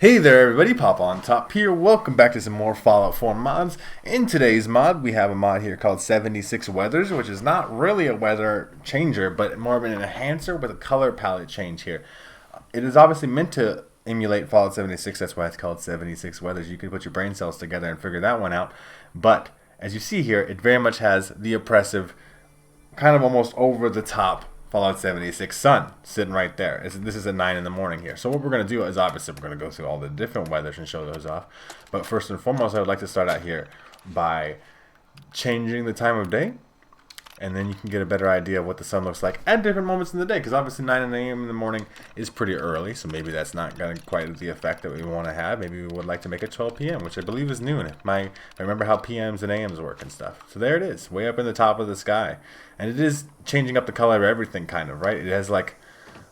Hey there everybody, Popontop here. Welcome back to some more Fallout 4 mods. In today's mod, we have a mod here called 76 Weathers, which is not really a weather changer, but more of an enhancer with a color palette change here. It is obviously meant to emulate Fallout 76, that's why it's called 76 Weathers. You can put your brain cells together and figure that one out. But, as you see here, it very much has the oppressive, kind of almost over the top Fallout 76 sun sitting right there. This is at 9 in the morning here. So what we're going to do is obviously we're going to go through all the different weathers and show those off. But first and foremost, I would like to start out here by changing the time of day. And then you can get a better idea of what the sun looks like at different moments in the day. Because obviously 9 a.m. in the morning is pretty early. So maybe that's not going to quite the effect that we want to have. Maybe we would like to make it 12 p.m. which I believe is noon. I remember how PMs and AMs work and stuff. So there it is, way up in the top of the sky. And it is changing up the color of everything kind of, right? It has like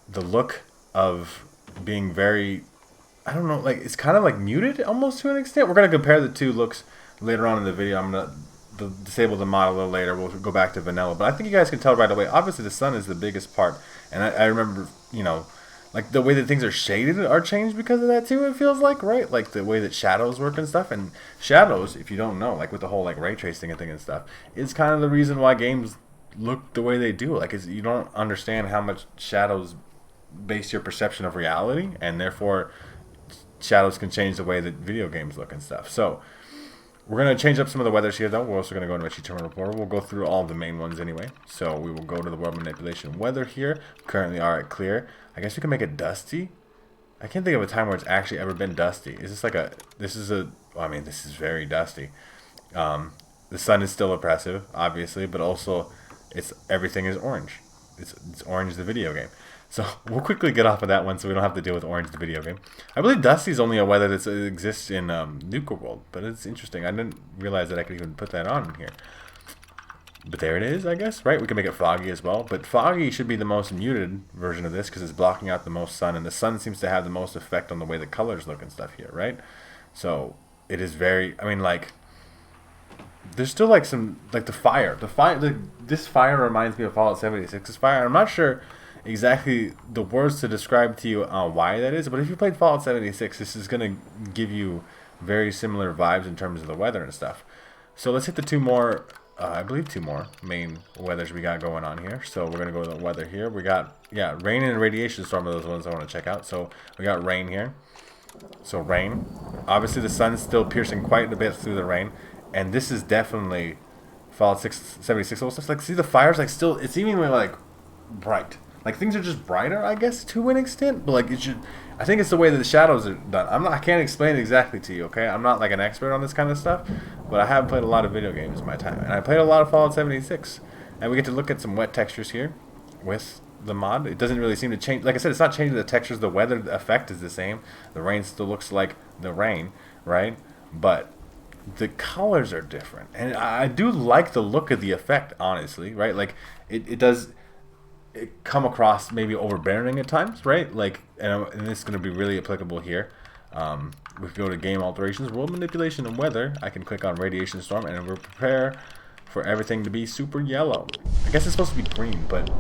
the look of being very, I don't know, like it's kind of like muted almost to an extent. We're going to compare the two looks later on in the video. I'm going to disable the mod a little later. We'll go back to vanilla, but I think you guys can tell right away. Obviously the sun is the biggest part, and I remember, you know, like the way that things are shaded are changed because of that too. It feels like, right? Like the way that shadows work and stuff. And shadows, if you don't know, like with the whole like ray tracing thing and stuff, is kind of the reason why games look the way they do. Like you don't understand how much shadows base your perception of reality, and therefore shadows can change the way that video games look and stuff. So we're going to change up some of the weathers here, though. We're also going to go into Retry Terminal Portal. We'll go through all of the main ones anyway. So we will go to the World Manipulation Weather here. Currently are at clear. I guess we can make it dusty. I can't think of a time where it's actually ever been dusty. Is this like a... This is a... Well, I mean, this is very dusty. The sun is still oppressive, obviously, but also everything is orange. It's Orange the video game. So we'll quickly get off of that one so we don't have to deal with Orange the video game. I believe Dusty is only a weather that exists in Nuka World, but it's interesting. I didn't realize that I could even put that on here. But there it is, I guess, right? We can make it Foggy as well, but Foggy should be the most muted version of this because it's blocking out the most sun, and the sun seems to have the most effect on the way the colors look and stuff here, right? So it is very, I mean, like, there's still like some, like the fire. This fire reminds me of Fallout 76's fire. I'm not sure exactly the words to describe to you why that is, but if you played Fallout 76, this is going to give you very similar vibes in terms of the weather and stuff. So let's hit the two more, I believe two more main weathers we got going on here. So we're going to go to the weather here. We got, yeah, rain and radiation storm are those ones I want to check out. So we got rain here. So rain. Obviously the sun's still piercing quite a bit through the rain, and this is definitely Fallout 76 stuff. Like, see the fires, like still, it's even like bright. Like things are just brighter, I guess, to an extent. But like it should, I think it's the way that the shadows are done. I can't explain it exactly to you. Okay, I'm not like an expert on this kind of stuff, but I have played a lot of video games in my time, and I played a lot of Fallout 76. And we get to look at some wet textures here with the mod. It doesn't really seem to change. Like I said, it's not changing the textures. The weather effect is the same. The rain still looks like the rain, right? But the colors are different, and I do like the look of the effect, honestly, right? Like it does. It come across maybe overbearing at times, right? Like, and this is going to be really applicable here. We can go to Game Alterations, World Manipulation, and Weather. I can click on Radiation Storm, and we'll prepare for everything to be super yellow. I guess it's supposed to be green, but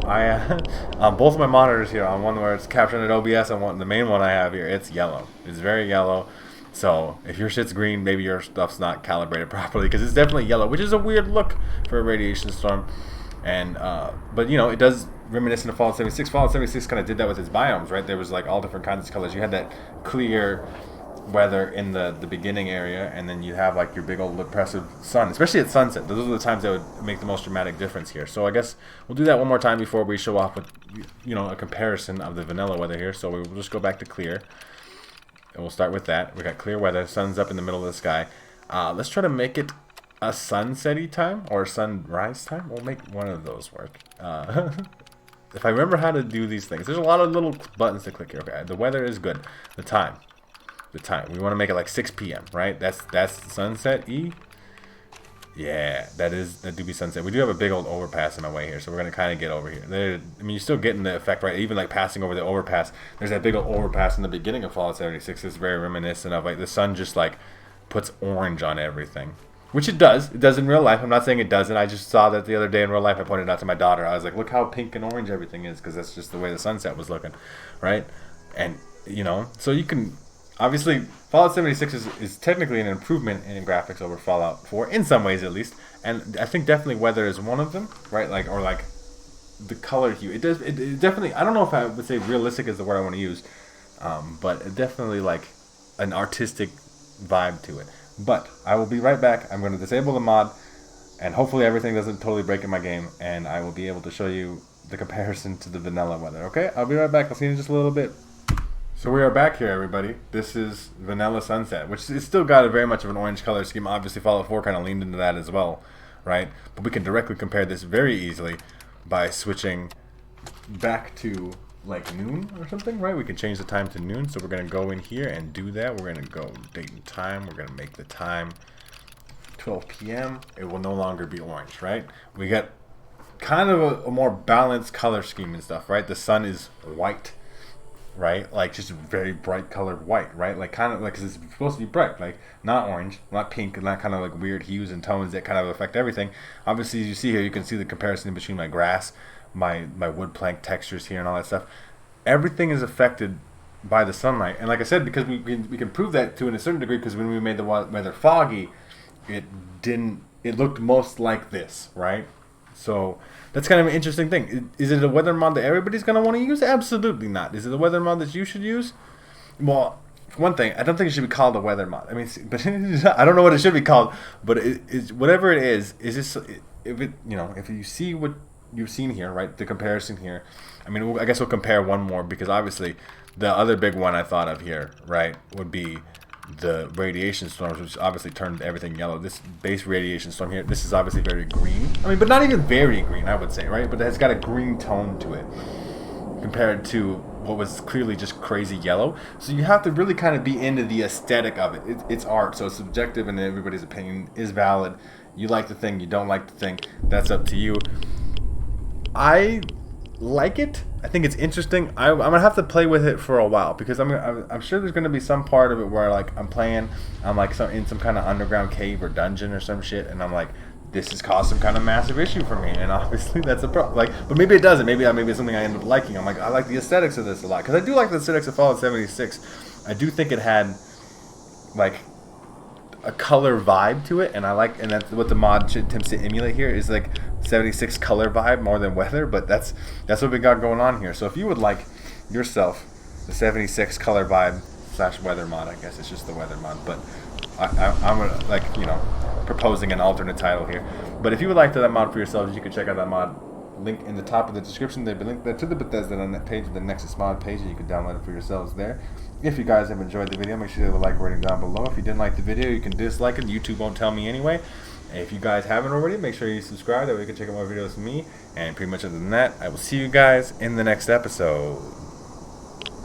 I on both of my monitors here, on one where it's capturing at OBS, and the main one I have here, it's yellow. It's very yellow. So if your shit's green, maybe your stuff's not calibrated properly, because it's definitely yellow, which is a weird look for a Radiation Storm. And but you know, it does reminiscent of Fallout 76. Fallout 76 kind of did that with its biomes, right? There was like all different kinds of colors. You had that clear weather in the beginning area, and then you have like your big old oppressive sun, especially at sunset. Those are the times that would make the most dramatic difference here. So I guess we'll do that one more time before we show off with, you know, a comparison of the vanilla weather here. So we'll just go back to clear, and we'll start with that. We got clear weather, sun's up in the middle of the sky. Let's try to make it a sunset-y time or a sunrise time. We'll make one of those work. If I remember how to do these things, there's a lot of little buttons to click here. Okay, the weather is good. The time. We want to make it like 6 p.m. right? That's sunset-y. Yeah, that do be sunset. We do have a big old overpass in our way here, so we're gonna kind of get over here. I mean, you're still getting the effect, right? Even like passing over the overpass. There's that big old overpass in the beginning of Fallout 76. It's very reminiscent of like the sun just like puts orange on everything. Which it does. It does in real life. I'm not saying it doesn't. I just saw that the other day in real life. I pointed out to my daughter. I was like, look how pink and orange everything is, because that's just the way the sunset was looking, right? And, you know, so you can obviously Fallout 76 is technically an improvement in graphics over Fallout 4 in some ways at least, and I think definitely weather is one of them, right? Like or like the color hue. It definitely. I don't know if I would say realistic is the word I want to use, but it definitely like an artistic vibe to it. But I will be right back. I'm going to disable the mod, and hopefully everything doesn't totally break in my game, and I will be able to show you the comparison to the vanilla weather. Okay, I'll be right back. I'll see you in just a little bit. So we are back here, everybody. This is Vanilla Sunset, which is still got a very much of an orange color scheme. Obviously, Fallout 4 kind of leaned into that as well, right? But we can directly compare this very easily by switching back to like noon or something, right? We can change the time to noon. So we're going to go in here and do that. We're going to go date and time. We're going to make the time 12 p.m. It will no longer be orange, right? We get kind of a more balanced color scheme and stuff, right? The sun is white, right? Like just very bright colored white, right? Like kind of like, cause it's supposed to be bright, like not orange, not pink, and not kind of like weird hues and tones that kind of affect everything. Obviously, as you see here, you can see the comparison between my grass, my wood plank textures here, and all that stuff. Everything is affected by the sunlight, and like I said, because we can prove that to a certain degree, because when we made the weather foggy, it looked most like this, right? So that's kind of an interesting thing. Is it a weather mod that everybody's going to want to use? Absolutely not. Is it a weather mod that you should use? Well, for one thing, I don't think it should be called a weather mod. I mean, but I don't know what it should be called. But whatever it is this if it if you see what you've seen here, right? The comparison here. I mean, I guess we'll compare one more because obviously the other big one I thought of here, right, would be the radiation storms, which obviously turned everything yellow. This base radiation storm here, this is obviously very green. I mean, but not even very green, I would say, right? But it's got a green tone to it compared to what was clearly just crazy yellow. So you have to really kind of be into the aesthetic of it. It's art, so it's subjective, and everybody's opinion is valid. You like the thing, you don't like the thing. That's up to you. I like it. I think it's interesting. I'm gonna have to play with it for a while because I'm sure there's gonna be some part of it where like I'm like in some kind of underground cave or dungeon or some shit, and I'm like, this has caused some kind of massive issue for me, and obviously that's a problem. Like, but maybe it doesn't. Maybe it's something I end up liking. I'm like, I like the aesthetics of this a lot because I do like the aesthetics of Fallout 76. I do think it had like a color vibe to it, and that's what the mod attempts to emulate here is like 76 color vibe more than weather, but that's what we got going on here. So if you would like yourself the 76 color vibe / weather mod, I guess it's just the weather mod, but I'm like proposing an alternate title here. But if you would like that mod for yourselves, you can check out that mod. Link in the top of the description. They've been linked there to the Bethesda page, the Nexus mod page, and you can download it for yourselves there. If you guys have enjoyed the video, make sure you leave a like rating down below. If you didn't like the video, you can dislike it. YouTube won't tell me anyway. If you guys haven't already, make sure you subscribe. That way you can check out more videos from me. And pretty much other than that, I will see you guys in the next episode.